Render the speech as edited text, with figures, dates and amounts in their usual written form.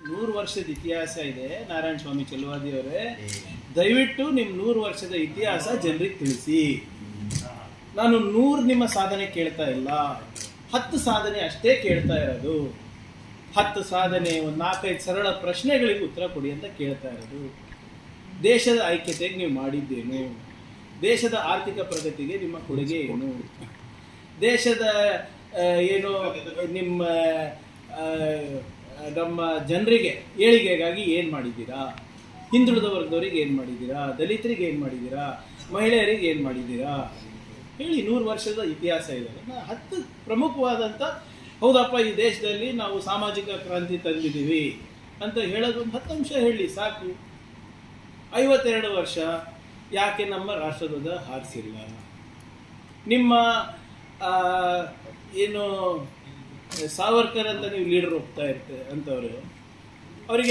100 ವರ್ಷದ ಇತಿಹಾಸ ಇದೆ ನಾರಾಯಣ ಸ್ವಾಮಿ ಚೆಲುವಾದಿ ಅವರೇ. ದಯವಿಟ್ಟು ನಿಮ್ಮ 100 ವರ್ಷದ ಇತಿಹಾಸ ಜನರಿಗೆ ತಿಳಿಸಿ. ನಾನು 100 ನಿಮ್ಮ ಸಾಧನೆ ಕೇಳ್ತಾ ಇಲ್ಲ, 10 ಸಾಧನೆ ಅಷ್ಟೇ ಕೇಳ್ತಾ ಇರೋದು. 10 ಸಾಧನೆ, ಒಂದು 4-5 ಸರಳ ಪ್ರಶ್ನೆಗಳಿಗೆ ಉತ್ತರ ಕೊಡಿ ಅಂತ ಕೇಳ್ತಾ ಇರೋದು. ದೇಶದ ಐಕ್ಯತೆಗೆ ನೀವು ಮಾಡಿದ್ದೇನು? ದೇಶದ ಆರ್ಥಿಕ ಪ್ರಗತಿಗೆ ನಿಮ್ಮ ಕೊಡುಗೆ ಏನು? ದೇಶದ ಏನು ನಿಮ್ಮ ನಮ್ಮ ಜನರಿಗೆ ಏಳಿಗೆಗಾಗಿ ಏನು ಮಾಡಿದ್ದೀರಾ? ಹಿಂದುಳಿದ ವರ್ಗದವರಿಗೆ ಏನು ಮಾಡಿದ್ದೀರಾ? ದಲಿತರಿಗೆ ಏನು ಮಾಡಿದ್ದೀರಾ? ಮಹಿಳೆಯರಿಗೆ ಏನು ಮಾಡಿದ್ದೀರಾ? ಹೇಳಿ. 100 ವರ್ಷದ ಇತಿಹಾಸ ಇದೆ. 10 ಪ್ರಮುಖವಾದಂಥ, ಹೌದಪ್ಪ ಈ ದೇಶದಲ್ಲಿ ನಾವು ಸಾಮಾಜಿಕ ಕ್ರಾಂತಿ ತಂದಿದ್ದೀವಿ ಅಂತ ಹೇಳೋದು ಒಂದು 10 ಅಂಶ ಹೇಳಿ ಸಾಕು. 52 ವರ್ಷ ಯಾಕೆ ನಮ್ಮ ರಾಷ್ಟ್ರಧ್ವಜ ಹಾರಿಸಿಲ್ಲ? ನಿಮ್ಮ ಏನು ಸಾವರ್ಕರ್ ಅಂತ ನೀವು ಲೀಡರ್ ಹೋಗ್ತಾ ಇರ್ತಾರೆ ಅಂತವ್ರು, ಅವರಿಗೆ